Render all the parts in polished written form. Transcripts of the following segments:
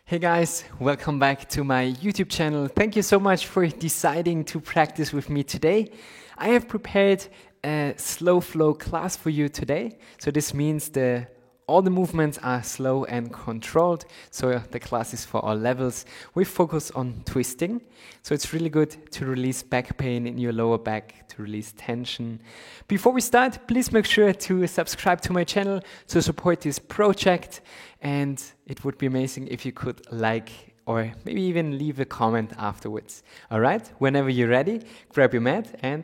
Hey guys, welcome back to my YouTube channel. Thank you so much for deciding to practice with me today. I have prepared a slow flow class for you today. So this means all the movements are slow and controlled. So the class is for all levels. We focus on twisting. So it's really good to release back pain in your lower back, to release tension. Before we start, please make sure to subscribe to my channel to support this project. And it would be amazing if you could like or maybe even leave a comment afterwards. All right, whenever you're ready, grab your mat and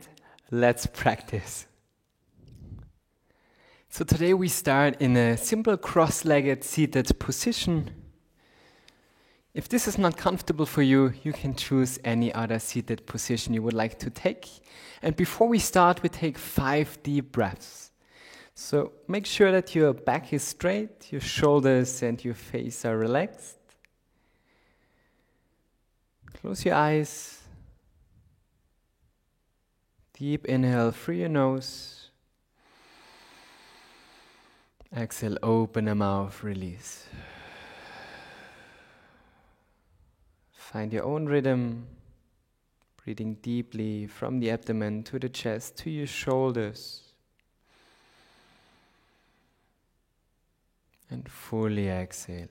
let's practice. So today we start in a simple cross-legged seated position. If this is not comfortable for you, you can choose any other seated position you would like to take. And before we start, we take 5 deep breaths. So make sure that your back is straight, your shoulders and your face are relaxed. Close your eyes. Deep inhale through your nose. Exhale, open the mouth, release. Find your own rhythm, breathing deeply from the abdomen to the chest to your shoulders. And fully exhale.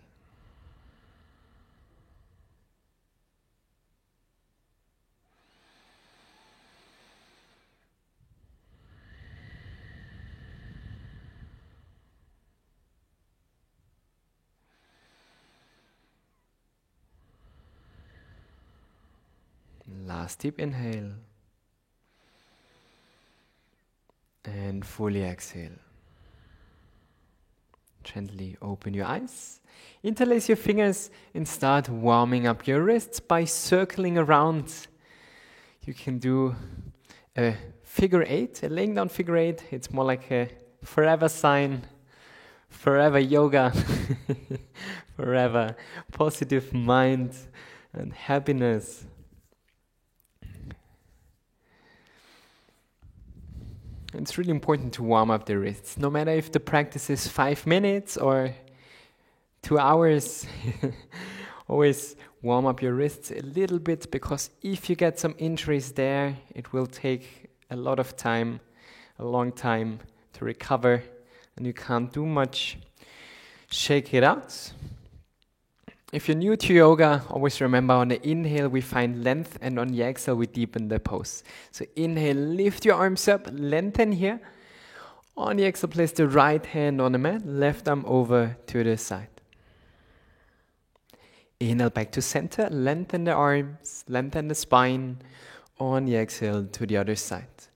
Last deep inhale. And fully exhale. Gently open your eyes, interlace your fingers and start warming up your wrists by circling around. You can do a figure 8, a laying down figure 8. It's more like a forever sign, forever yoga, forever positive mind and happiness. It's really important to warm up the wrists. No matter if the practice is 5 minutes or 2 hours, always warm up your wrists a little bit, because if you get some injuries there, it will take a lot of time, a long time to recover, and you can't do much. Shake it out. If you're new to yoga, always remember on the inhale we find length and on the exhale we deepen the pose. So inhale, lift your arms up, lengthen here. On the exhale, place the right hand on the mat, left arm over to the side. Inhale back to center, lengthen the arms, lengthen the spine. On the exhale to the other side.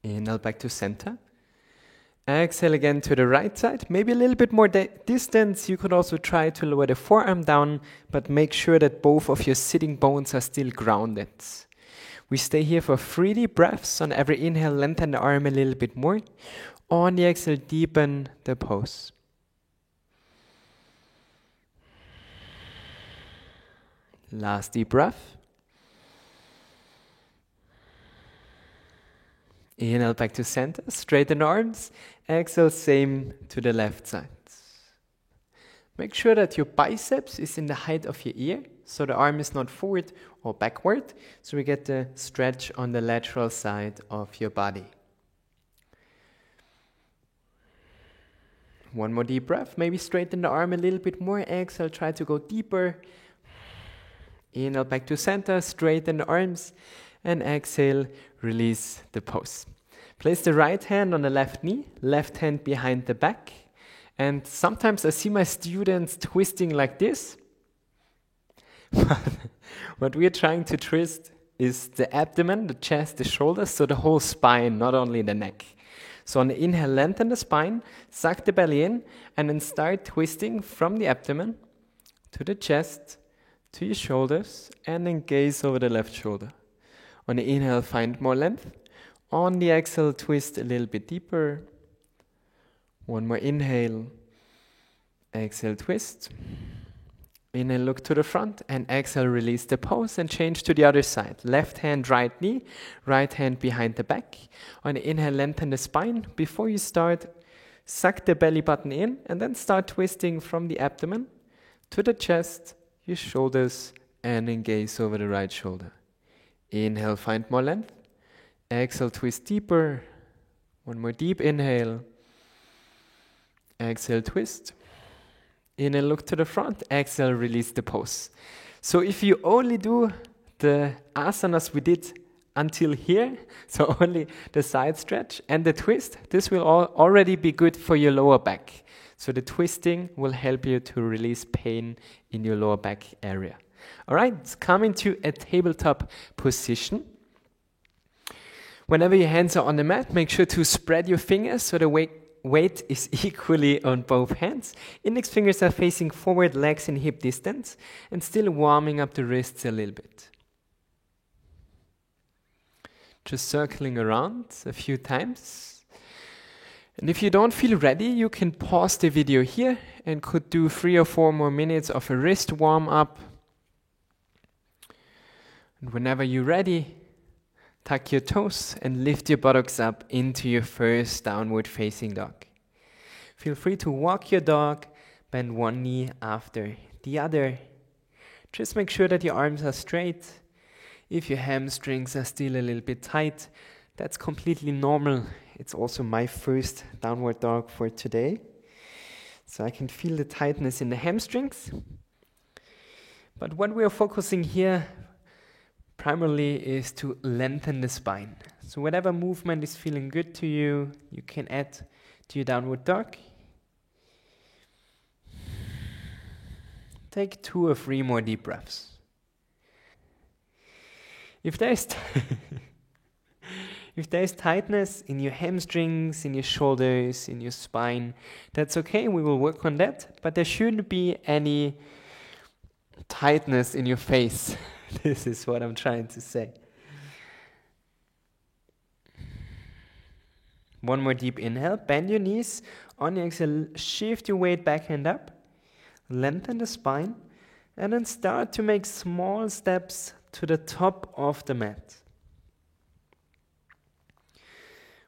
Inhale back to center. Exhale again to the right side, maybe a little bit more distance. You could also try to lower the forearm down, but make sure that both of your sitting bones are still grounded. We stay here for 3 deep breaths. On every inhale, lengthen the arm a little bit more. On the exhale, deepen the pose. Last deep breath. Inhale back to center, straighten the arms. Exhale, same to the left side. Make sure that your biceps is in the height of your ear, so the arm is not forward or backward, so we get the stretch on the lateral side of your body. One more deep breath, maybe straighten the arm a little bit more. Exhale, try to go deeper. Inhale back to center, straighten the arms. And exhale, release the pose. Place the right hand on the left knee, left hand behind the back. And sometimes I see my students twisting like this. What we are trying to twist is the abdomen, the chest, the shoulders, so the whole spine, not only the neck. So on the inhale, lengthen the spine, suck the belly in, and then start twisting from the abdomen to the chest, to your shoulders, and then gaze over the left shoulder. On the inhale, find more length. On the exhale, twist a little bit deeper. One more inhale. Exhale, twist. Inhale, look to the front. And exhale, release the pose and change to the other side. Left hand, right knee. Right hand behind the back. On the inhale, lengthen the spine. Before you start, Suck the belly button in and then start twisting from the abdomen to the chest, your shoulders, and then gaze over the right shoulder. Inhale, find more length. Exhale, twist deeper. One more deep inhale. Exhale, twist. Inhale, look to the front. Exhale, release the pose. So if you only do the asanas we did until here, so only the side stretch and the twist, this will already be good for your lower back. So the twisting will help you to release pain in your lower back area. All right, let's come into a tabletop position. Whenever your hands are on the mat, make sure to spread your fingers so the weight is equally on both hands. Index fingers are facing forward, legs in hip distance, and still warming up the wrists a little bit. Just circling around a few times. And if you don't feel ready, you can pause the video here and could do 3 or 4 more minutes of a wrist warm up. And whenever you're ready, tuck your toes and lift your buttocks up into your first downward facing dog. Feel free to walk your dog, bend one knee after the other. Just make sure that your arms are straight. If your hamstrings are still a little bit tight, that's completely normal. It's also my first downward dog for today. So I can feel the tightness in the hamstrings. But what we are focusing here primarily is to lengthen the spine. So whatever movement is feeling good to you, you can add to your downward dog. Take 2 or 3 more deep breaths. If there's tightness in your hamstrings, in your shoulders, in your spine, that's okay, we will work on that, but there shouldn't be any tightness in your face. This is what I'm trying to say. One more deep inhale, bend your knees, on your exhale, shift your weight back and up, lengthen the spine, and then start to make small steps to the top of the mat.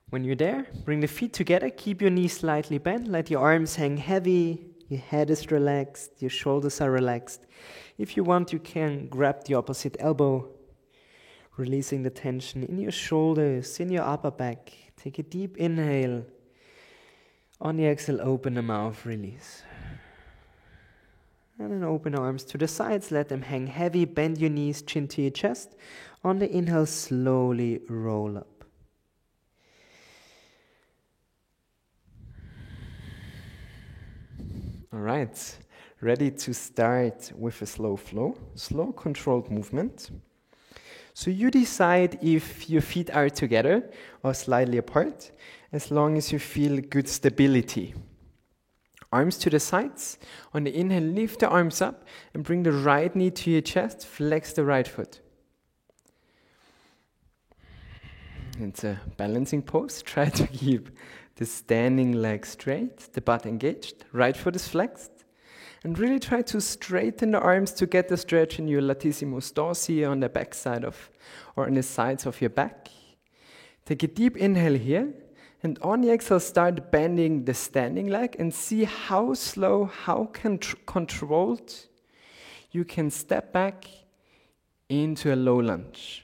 When you're there, bring the feet together, keep your knees slightly bent, let your arms hang heavy, your head is relaxed, your shoulders are relaxed. If you want, you can grab the opposite elbow, releasing the tension in your shoulders, in your upper back. Take a deep inhale. On the exhale, open the mouth, release. And then open the arms to the sides, let them hang heavy, bend your knees, chin to your chest. On the inhale, slowly roll up. All right, ready to start with a slow flow, slow controlled movement. So you decide if your feet are together or slightly apart, as long as you feel good stability. Arms to the sides. On the inhale, lift the arms up and bring the right knee to your chest. Flex the right foot. It's a balancing pose. Try to keep the standing leg straight, the butt engaged. Right foot is flexed. And really try to straighten the arms to get the stretch in your latissimus dorsi on the back side or on the sides of your back. Take a deep inhale here. And on the exhale, start bending the standing leg and see how slow, how controlled you can step back into a low lunge.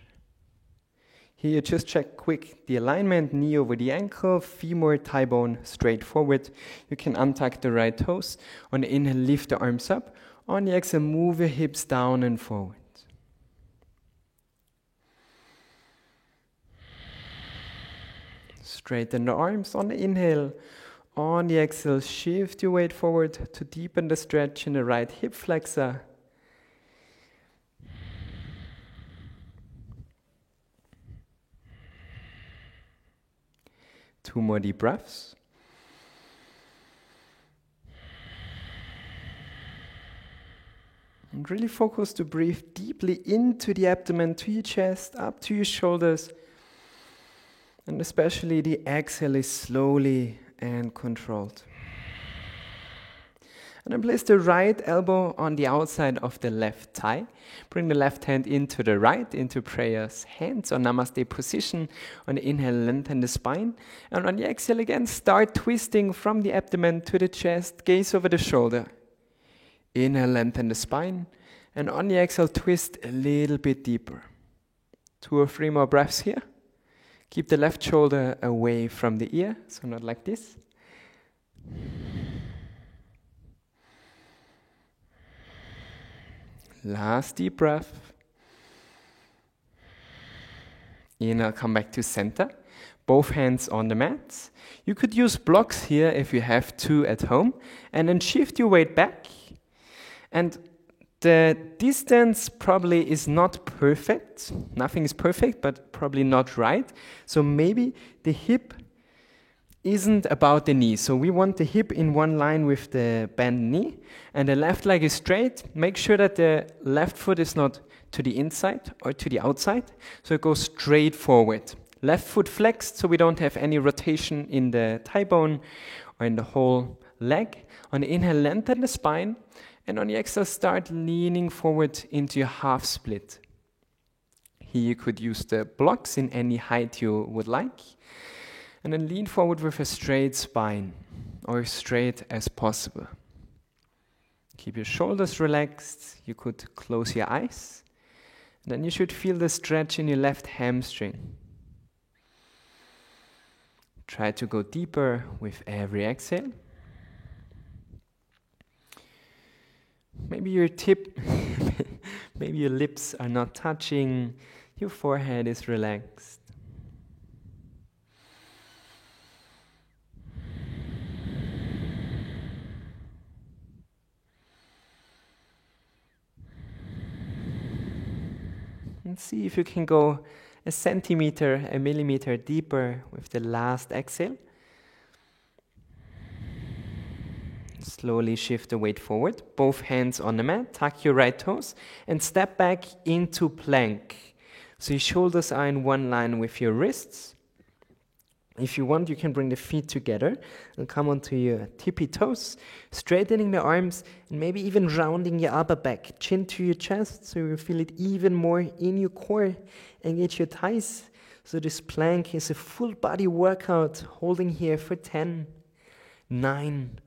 Here you just check quick the alignment, knee over the ankle, femur, thigh bone straight forward. You can untuck the right toes. On the inhale, lift the arms up. On the exhale, move your hips down and forward. Straighten the arms on the inhale. On the exhale, shift your weight forward to deepen the stretch in the right hip flexor. Two more deep breaths. And really focus to breathe deeply into the abdomen, to your chest, up to your shoulders. And especially the exhale is slowly and controlled. And then place the right elbow on the outside of the left thigh. Bring the left hand into the right, into prayer's hands or Namaste position. On the inhale, lengthen the spine. And on the exhale again, start twisting from the abdomen to the chest, gaze over the shoulder. Inhale, lengthen the spine. And on the exhale, twist a little bit deeper. 2 or 3 more breaths here. Keep the left shoulder away from the ear, so not like this. Last deep breath. Inhale, come back to center. Both hands on the mat. You could use blocks here if you have 2 at home. And then shift your weight back. And the distance probably is not perfect. Nothing is perfect, but probably not right. So maybe the hip isn't about the knee. So we want the hip in one line with the bent knee. And the left leg is straight. Make sure that the left foot is not to the inside or to the outside. So it goes straight forward. Left foot flexed so we don't have any rotation in the thigh bone or in the whole leg. On the inhale, lengthen the spine. And on the exhale, start leaning forward into your half split. Here you could use the blocks in any height you would like. And then lean forward with a straight spine, or as straight as possible. Keep your shoulders relaxed. You could close your eyes. And then you should feel the stretch in your left hamstring. Try to go deeper with every exhale. Maybe your maybe your lips are not touching. Your forehead is relaxed. And see if you can go a centimeter, a millimeter deeper with the last exhale. Slowly shift the weight forward. Both hands on the mat. Tuck your right toes and step back into plank. So your shoulders are in one line with your wrists. If you want, you can bring the feet together and come onto your tippy toes, straightening the arms and maybe even rounding your upper back, chin to your chest, so you feel it even more in your core. Engage your thighs. So this plank is a full body workout, holding here for 10, 9,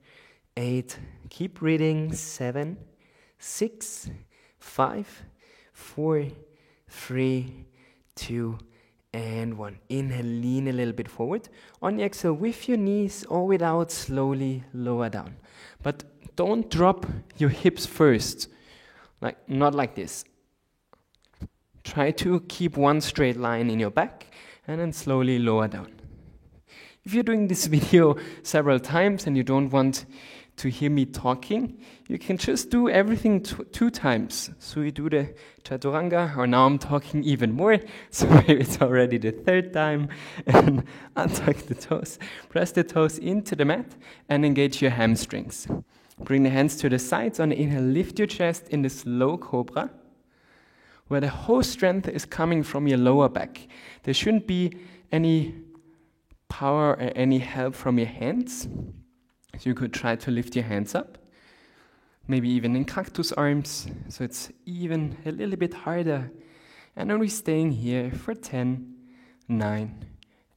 8, keep breathing, 7, 6, 5, 4, 3, 2, and 1. Inhale, lean a little bit forward. On the exhale, with your knees or without, slowly lower down. But don't drop your hips first, not like this. Try to keep one straight line in your back and then slowly lower down. If you're doing this video several times and you don't want to hear me talking, you can just do everything 2 times. So you do the chaturanga, or now I'm talking even more, so maybe it's already the 3rd time, and untuck the toes. Press the toes into the mat and engage your hamstrings. Bring the hands to the sides. On the inhale, lift your chest in the slow cobra, where the whole strength is coming from your lower back. There shouldn't be any power or any help from your hands. So you could try to lift your hands up, maybe even in cactus arms, so it's even a little bit harder. And then we're staying here for 10, 9,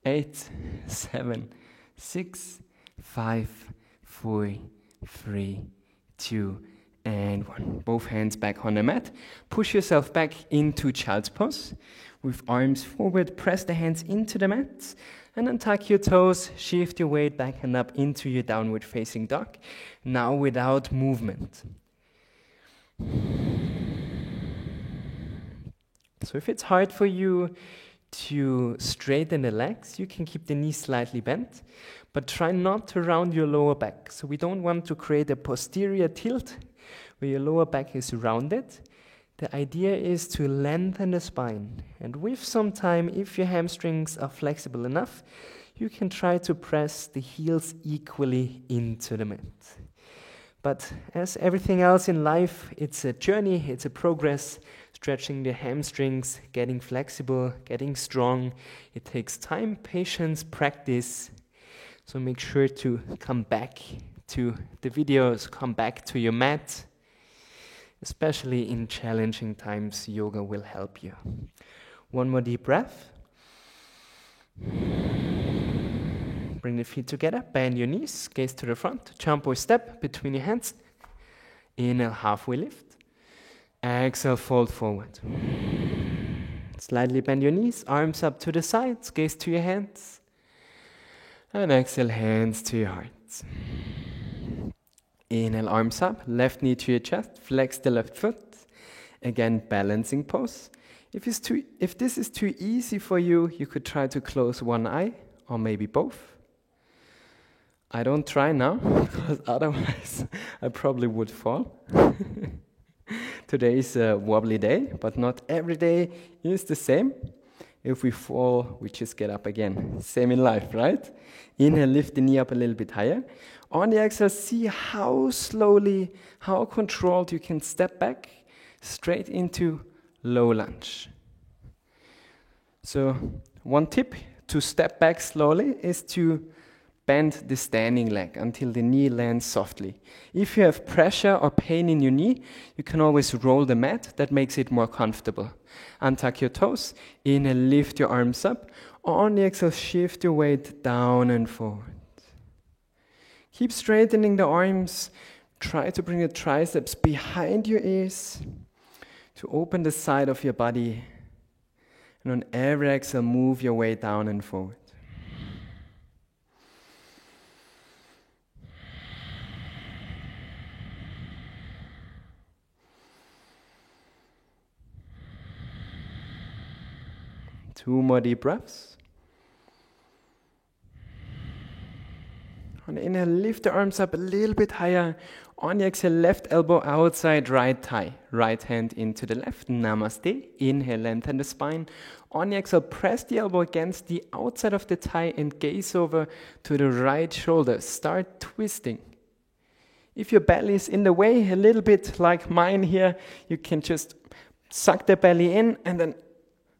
8, 7, 6, 5, 4, 3, 2, and 1. Both hands back on the mat. Push yourself back into child's pose. With arms forward, press the hands into the mat. And then tuck your toes, shift your weight back and up into your downward facing dog. Now without movement. So if it's hard for you to straighten the legs, you can keep the knees slightly bent, but try not to round your lower back. So we don't want to create a posterior tilt where your lower back is rounded. The idea is to lengthen the spine, and with some time, if your hamstrings are flexible enough, you can try to press the heels equally into the mat. But as everything else in life, it's a journey, it's a progress, stretching the hamstrings, getting flexible, getting strong. It takes time, patience, practice. So make sure to come back to the videos, come back to your mat. Especially in challenging times, yoga will help you. One more deep breath. Bring the feet together, bend your knees, gaze to the front, jump or step between your hands. Inhale, halfway lift. Exhale, fold forward. Slightly bend your knees, arms up to the sides, gaze to your hands. And exhale, hands to your heart. Inhale, arms up, left knee to your chest, flex the left foot. Again, balancing pose. If this is too easy for you, you could try to close one eye, or maybe both. I don't try now, because otherwise I probably would fall. Today is a wobbly day, but not every day is the same. If we fall, we just get up again. Same in life, right? Inhale, lift the knee up a little bit higher. On the exhale, see how slowly, how controlled you can step back straight into low lunge. So one tip to step back slowly is to bend the standing leg until the knee lands softly. If you have pressure or pain in your knee, you can always roll the mat. That makes it more comfortable. Untuck your toes. Inhale, lift your arms up. On the exhale, shift your weight down and forward. Keep straightening the arms. Try to bring the triceps behind your ears to open the side of your body. And on every exhale, move your weight down and forward. Two more deep breaths. On the inhale, lift the arms up a little bit higher. On the exhale, left elbow outside right thigh. Right hand into the left. Namaste. Inhale, lengthen the spine. On the exhale, press the elbow against the outside of the thigh and gaze over to the right shoulder. Start twisting. If your belly is in the way, a little bit like mine here, you can just suck the belly in and then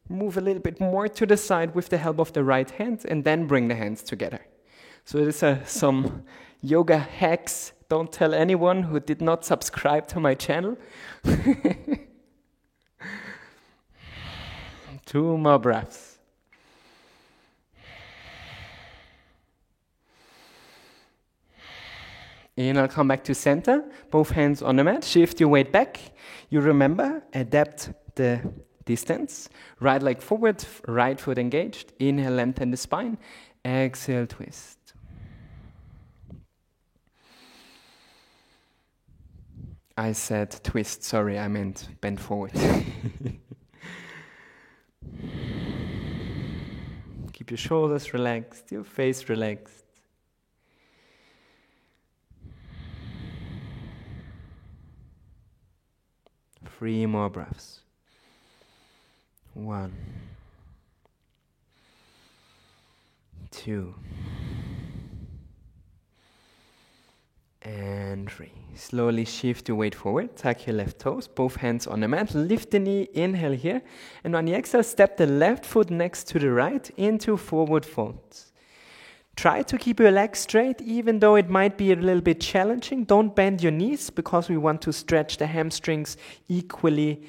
move a little bit more to the side with the help of the right hand and then bring the hands together. So these are some yoga hacks. Don't tell anyone who did not subscribe to my channel. Two more breaths. Inhale, come back to center. Both hands on the mat. Shift your weight back. You remember, adapt the distance. Right leg forward, right foot engaged. Inhale, lengthen the spine. Exhale, twist. I said twist, sorry, I meant bend forward. Keep your shoulders relaxed, your face relaxed. Three more breaths. 1, 2, and 3. Slowly shift your weight forward. Tuck your left toes, both hands on the mat. Lift the knee, inhale here. And on the exhale, step the left foot next to the right into forward folds. Try to keep your legs straight, even though it might be a little bit challenging. Don't bend your knees, because we want to stretch the hamstrings equally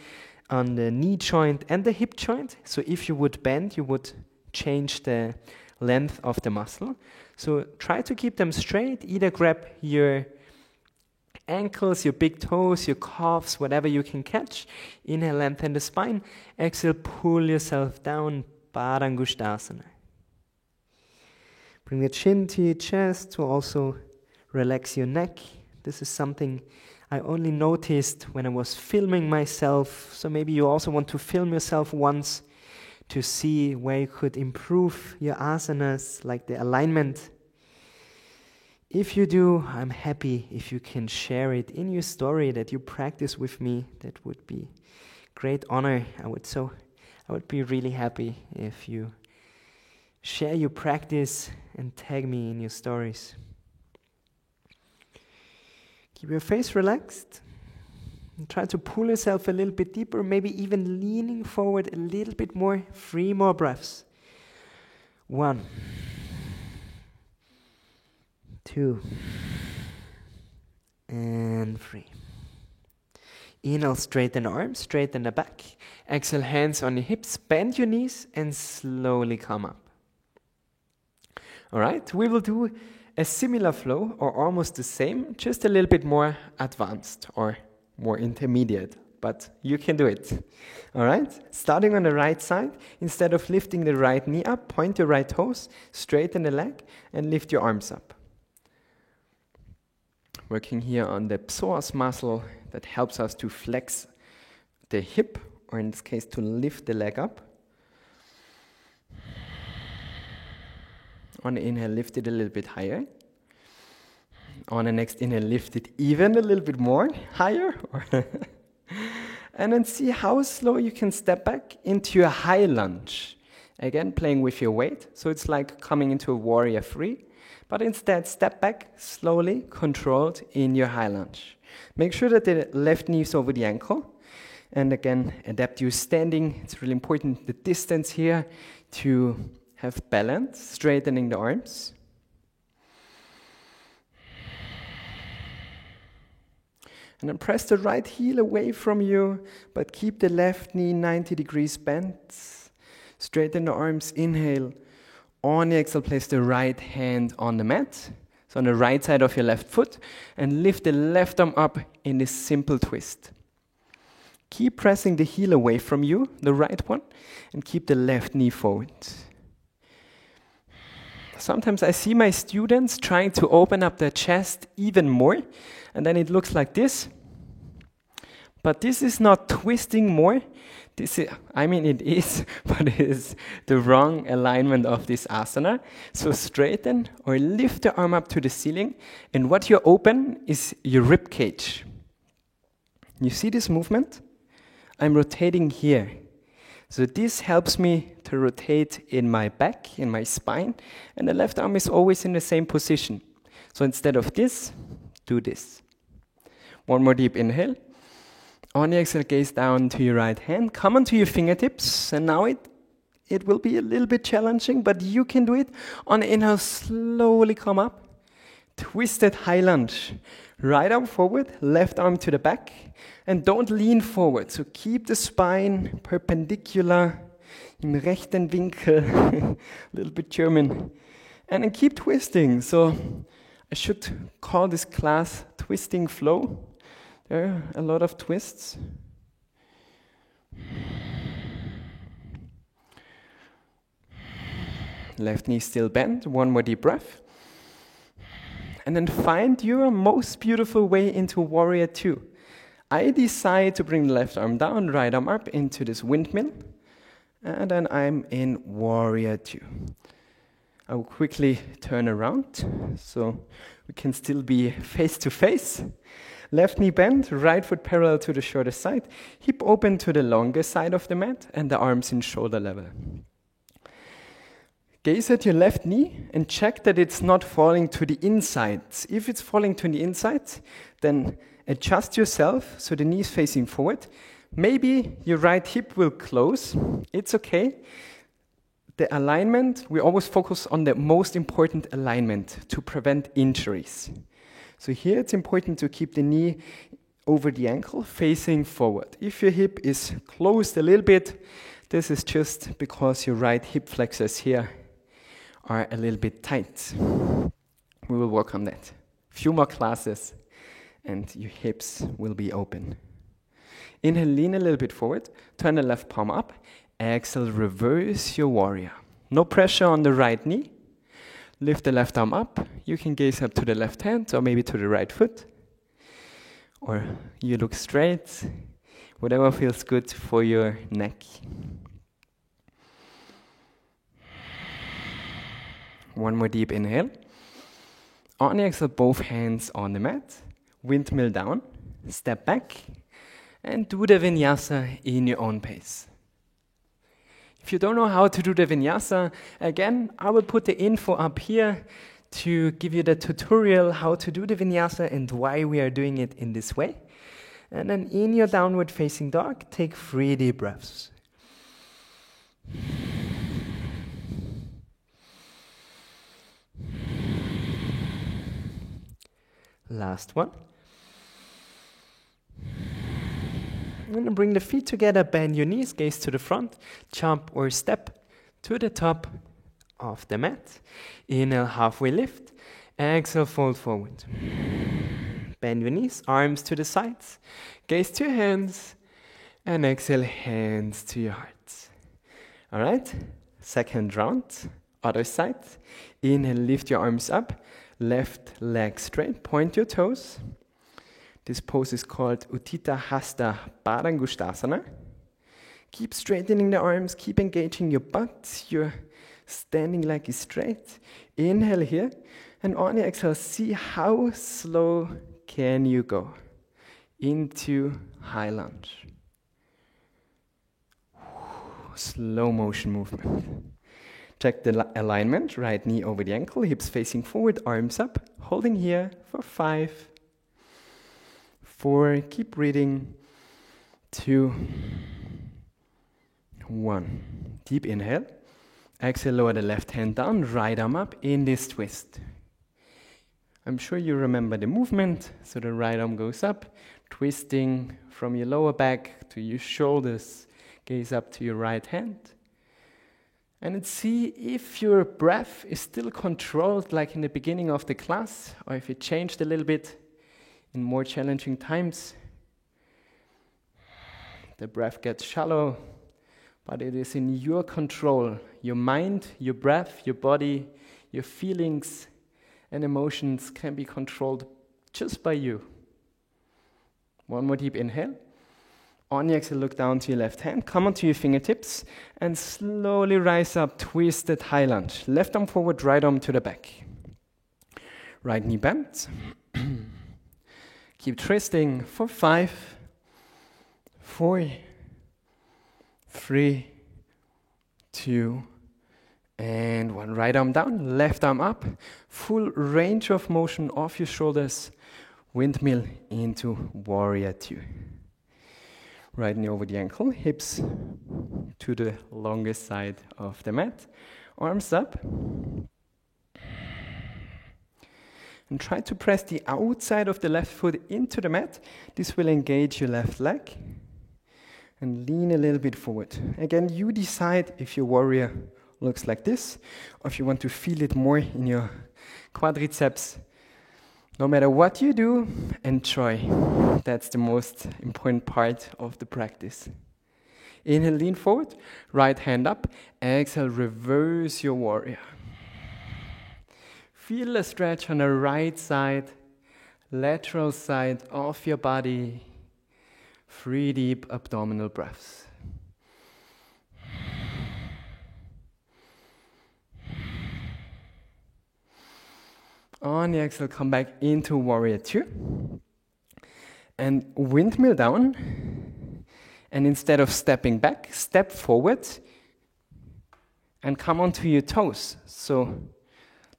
on the knee joint and the hip joint. So if you would bend, you would change the length of the muscle. So try to keep them straight. Either grab your ankles, your big toes, your calves, whatever you can catch. Inhale, lengthen the spine. Exhale, pull yourself down. Padangusthasana. Bring the chin to your chest to also relax your neck. This is something I only noticed when I was filming myself. So maybe you also want to film yourself once to see where you could improve your asanas, like the alignment. If you do, I'm happy if you can share it in your story that you practice with me. That would be great honor. I would be really happy if you share your practice and tag me in your stories. Keep your face relaxed. And try to pull yourself a little bit deeper, maybe even leaning forward a little bit more. 3 more breaths. 1, 2, and free. Inhale, straighten the arms, straighten the back. Exhale, hands on the hips, bend your knees and slowly come up. Alright, we will do a similar flow or almost the same, just a little bit more advanced or more intermediate, but you can do it. Alright, starting on the right side, instead of lifting the right knee up, point your right toes, straighten the leg and lift your arms up. Working here on the psoas muscle that helps us to flex the hip, or in this case to lift the leg up. On the inhale, lift it a little bit higher. On the next inhale, lift it even a little bit more higher. And then see how slow you can step back into a high lunge. Again, playing with your weight. So it's like coming into a warrior three. But instead, step back slowly, controlled in your high lunge. Make sure that the left knee is over the ankle. And again, adapt your standing. It's really important, the distance here, to have balance, straightening the arms. And then press the right heel away from you, but keep the left knee 90 degrees bent. Straighten the arms, inhale. On the exhale, place the right hand on the mat, so on the right side of your left foot, and lift the left arm up in this simple twist. Keep pressing the heel away from you, the right one, and keep the left knee forward. Sometimes I see my students trying to open up their chest even more, and then it looks like this. But this is not twisting more. It is, but it is the wrong alignment of this asana. So straighten or lift the arm up to the ceiling, and what you open is your rib cage. You see this movement? I'm rotating here. So this helps me to rotate in my back, in my spine, and the left arm is always in the same position. So instead of this, do this. One more deep inhale. On the exhale, gaze down to your right hand. Come onto your fingertips, and now it will be a little bit challenging, but you can do it. On the inhale, slowly come up. Twisted high lunge. Right arm forward, left arm to the back, and don't lean forward. So keep the spine perpendicular, im rechten Winkel, a little bit German. And then keep twisting. So I should call this class twisting flow. There are a lot of twists. Left knee still bent. One more deep breath. And then find your most beautiful way into warrior two. I decide to bring the left arm down, right arm up into this windmill. And then I'm in warrior two. I will quickly turn around so we can still be face to face. Left knee bent, right foot parallel to the shorter side, hip open to the longer side of the mat, and the arms in shoulder level. Gaze at your left knee and check that it's not falling to the inside. If it's falling to the inside, then adjust yourself so the knee is facing forward. Maybe your right hip will close. It's okay. The alignment, we always focus on the most important alignment to prevent injuries. So here it's important to keep the knee over the ankle, facing forward. If your hip is closed a little bit, this is just because your right hip flexors here are a little bit tight. We will work on that. Few more classes and your hips will be open. Inhale, lean a little bit forward, turn the left palm up. Exhale, reverse your warrior. No pressure on the right knee. Lift the left arm up. You can gaze up to the left hand or maybe to the right foot. Or you look straight. Whatever feels good for your neck. One more deep inhale. On the exhale, both hands on the mat. Windmill down. Step back. And do the vinyasa in your own pace. If you don't know how to do the vinyasa, again, I will put the info up here to give you the tutorial how to do the vinyasa and why we are doing it in this way. And then in your downward facing dog, take 3 deep breaths. Last one. And then bring the feet together, bend your knees, gaze to the front, jump or step to the top of the mat. Inhale, halfway lift. Exhale, fold forward. Bend your knees, arms to the sides. Gaze to your hands. And exhale, hands to your heart. All right, second round, other side. Inhale, lift your arms up. Left leg straight, point your toes. This pose is called Utthita Hasta Padangusthasana. Keep straightening the arms, keep engaging your butt. Your standing leg is straight. Inhale here, and on your exhale, see how slow can you go into high lunge. Slow motion movement. Check the alignment, right knee over the ankle, hips facing forward, arms up, holding here for 5, 4, keep breathing, 2, 1. Deep inhale. Exhale, lower the left hand down, right arm up in this twist. I'm sure you remember the movement. So the right arm goes up, twisting from your lower back to your shoulders, gaze up to your right hand. And see if your breath is still controlled like in the beginning of the class, or if it changed a little bit in more challenging times. The breath gets shallow, but it is in your control. Your mind, your breath, your body, your feelings and emotions can be controlled just by you. One more deep inhale. On your exhale, look down to your left hand, come onto your fingertips, and slowly rise up, twisted high lunge. Left arm forward, right arm to the back. Right knee bent. Keep twisting for 5, 4, 3, 2, and 1. Right arm down, left arm up. Full range of motion off your shoulders. Windmill into warrior 2. Right knee over the ankle, hips to the longest side of the mat. Arms up. And try to press the outside of the left foot into the mat. This will engage your left leg. And lean a little bit forward. Again, you decide if your warrior looks like this, or if you want to feel it more in your quadriceps. No matter what you do, enjoy. That's the most important part of the practice. Inhale, lean forward, right hand up. Exhale, reverse your warrior. Feel a stretch on the right side, lateral side of your body. 3 deep abdominal breaths. On the exhale, come back into warrior 2. And windmill down. And instead of stepping back, step forward. And come onto your toes. So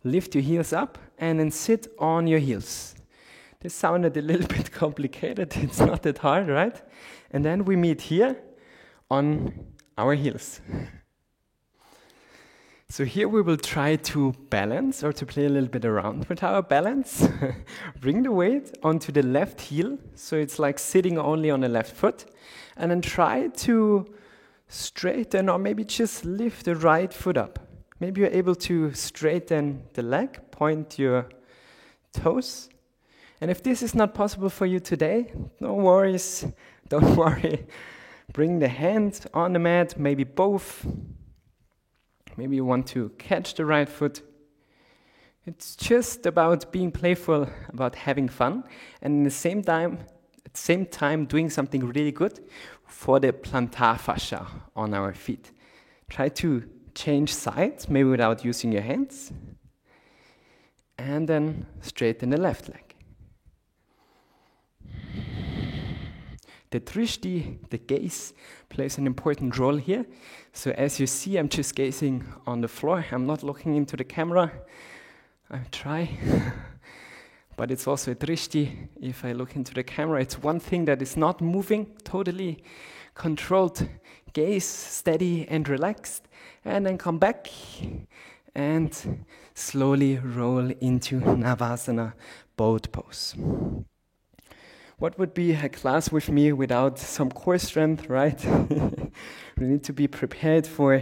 lift your heels up and then sit on your heels. This sounded a little bit complicated. It's not that hard, right? And then we meet here on our heels. So here we will try to balance, or to play a little bit around with our balance. Bring the weight onto the left heel, so it's like sitting only on the left foot. And then try to straighten, or maybe just lift the right foot up. Maybe you're able to straighten the leg, point your toes. And if this is not possible for you today, no worries, don't worry. Bring the hands on the mat, maybe both. Maybe you want to catch the right foot. It's just about being playful, about having fun, and at the same time doing something really good for the plantar fascia on our feet. Try to change sides, maybe without using your hands. And then straighten the left leg. The drishti, the gaze, plays an important role here. So as you see, I'm just gazing on the floor. I'm not looking into the camera. I try. But it's also a drishti. If I look into the camera, it's one thing that is not moving, totally controlled. Gaze, steady and relaxed. And then come back and slowly roll into Navasana, boat pose. What would be a class with me without some core strength, right? We need to be prepared for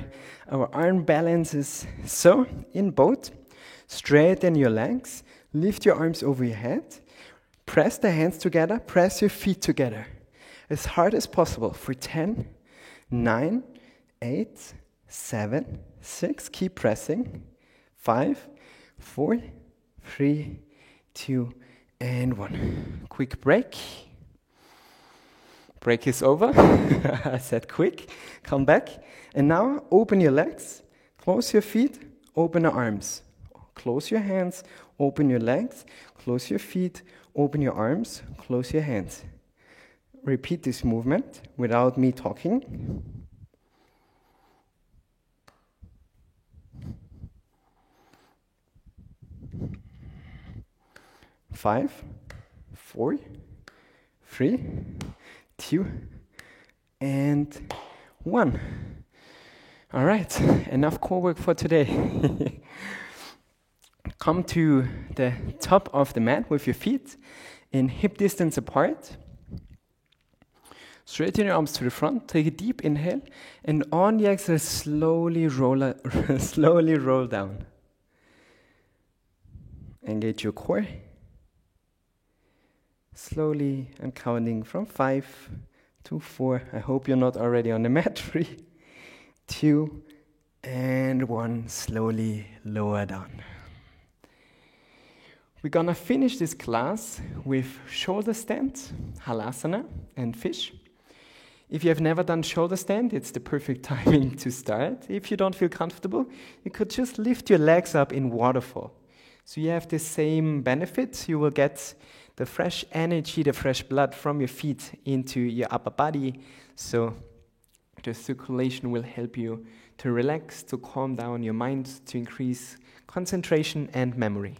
our arm balances. So, in both, straighten your legs, lift your arms over your head, press the hands together, press your feet together. As hard as possible for 10, 9, 8, 7, 6, keep pressing, 5, 4, 3, 2, and 1. Quick break. Break is over. I said quick. Come back. And now open your legs, close your feet, open your arms. Close your hands, open your legs, close your feet, open your arms, close your hands. Repeat this movement without me talking. 5, 4, 3, 2, and 1. All right, enough core work for today. Come to the top of the mat with your feet in hip distance apart. Straighten your arms to the front, take a deep inhale, and on the exhale, slowly roll down. Engage your core. Slowly, I'm counting from 5 to 4. I hope you're not already on the mat. 3, 2, and 1. Slowly lower down. We're gonna finish this class with shoulder stand, halasana, and fish. If you have never done shoulder stand, it's the perfect timing to start. If you don't feel comfortable, you could just lift your legs up in waterfall. So you have the same benefits. You will get the fresh energy, the fresh blood from your feet into your upper body. So the circulation will help you to relax, to calm down your mind, to increase concentration and memory.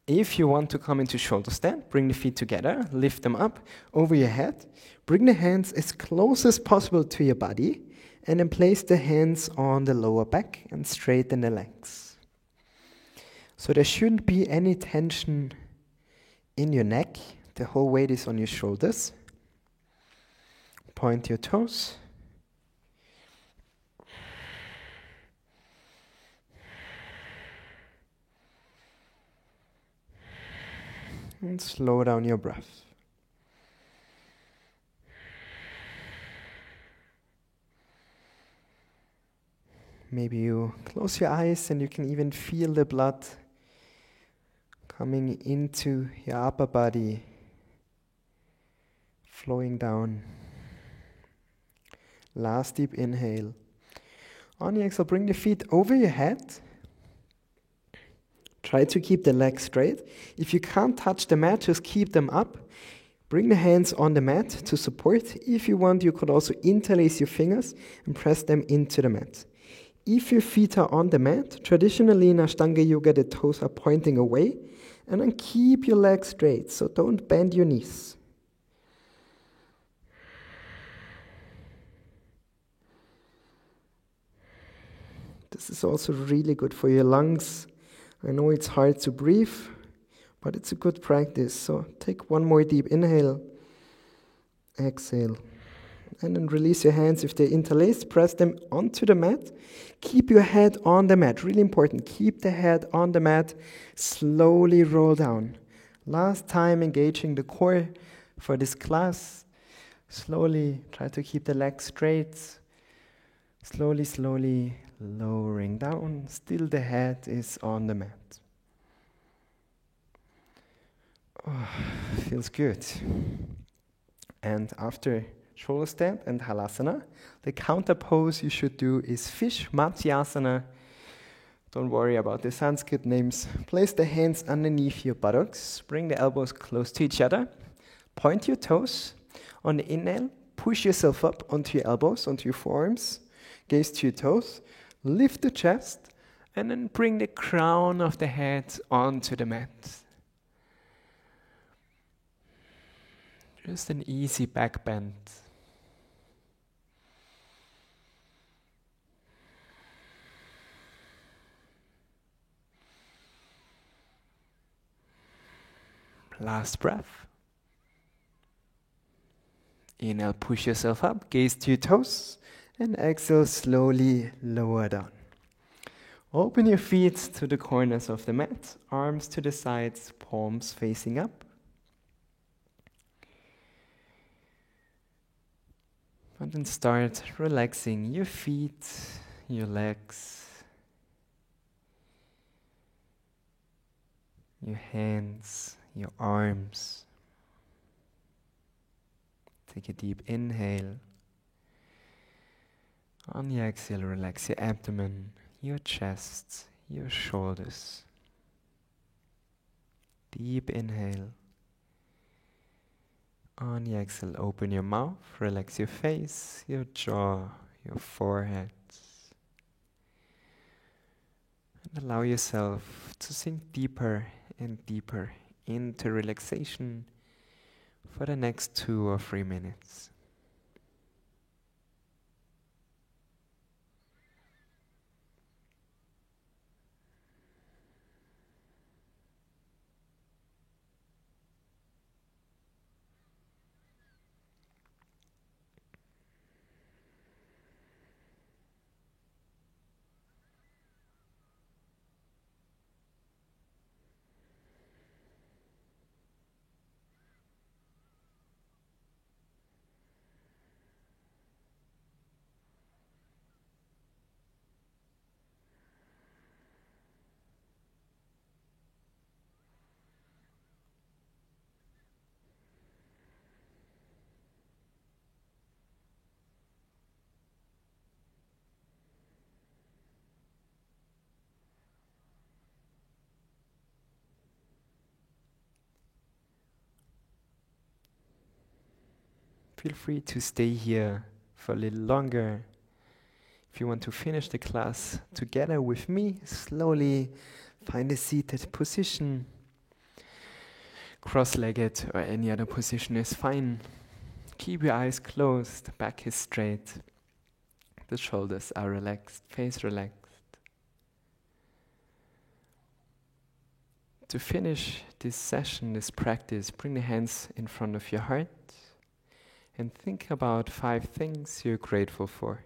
If you want to come into shoulder stand, bring the feet together, lift them up over your head, bring the hands as close as possible to your body, and then place the hands on the lower back and straighten the legs. So there shouldn't be any tension in your neck. The whole weight is on your shoulders. Point your toes. And slow down your breath. Maybe you close your eyes and you can even feel the blood coming into your upper body, flowing down. Last deep inhale. On the exhale, bring the feet over your head. Try to keep the legs straight. If you can't touch the mat, just keep them up. Bring the hands on the mat to support. If you want, you could also interlace your fingers and press them into the mat. If your feet are on the mat, traditionally in Ashtanga Yoga, the toes are pointing away. And then keep your legs straight, so don't bend your knees. This is also really good for your lungs. I know it's hard to breathe, but it's a good practice. So take one more deep inhale, exhale, and then release your hands. If they're interlaced, press them onto the mat. Keep your head on the mat, really important. Keep the head on the mat, slowly roll down. Last time engaging the core for this class. Slowly try to keep the legs straight. Slowly lowering down. Still the head is on the mat. Oh, feels good. And after shoulder stand and halasana, the counter pose you should do is fish matsyasana. Don't worry about the Sanskrit names. Place the hands underneath your buttocks. Bring the elbows close to each other. Point your toes. On the inhale, push yourself up onto your elbows, onto your forearms. Gaze to your toes. Lift the chest. And then bring the crown of the head onto the mat. Just an easy back bend. Last breath. Inhale, push yourself up, gaze to your toes, and exhale, slowly lower down. Open your feet to the corners of the mat, arms to the sides, palms facing up. And then start relaxing your feet, your legs, your hands, your arms. Take a deep inhale. On the exhale, relax your abdomen, your chest, your shoulders. Deep inhale. On the exhale, open your mouth, relax your face, your jaw, your forehead. And allow yourself to sink deeper and deeper into relaxation for the next 2 or 3 minutes. Feel free to stay here for a little longer. If you want to finish the class together with me, slowly find a seated position. Cross-legged or any other position is fine. Keep your eyes closed, back is straight. The shoulders are relaxed, face relaxed. To finish this session, this practice, bring the hands in front of your heart. And think about 5 things you're grateful for.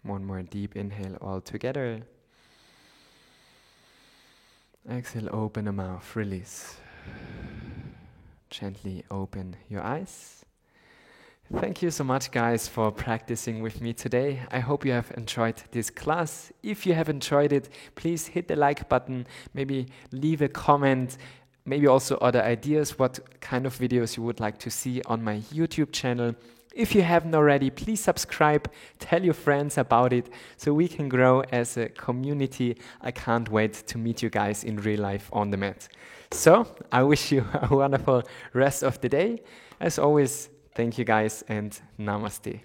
One more deep inhale all together. Exhale, open the mouth, release. Gently open your eyes. Thank you so much, guys, for practicing with me today. I hope you have enjoyed this class. If you have enjoyed it, please hit the like button, maybe leave a comment, maybe also other ideas, what kind of videos you would like to see on my YouTube channel. If you haven't already, please subscribe, tell your friends about it so we can grow as a community. I can't wait to meet you guys in real life on the mat. So I wish you a wonderful rest of the day. As always, thank you guys and Namaste.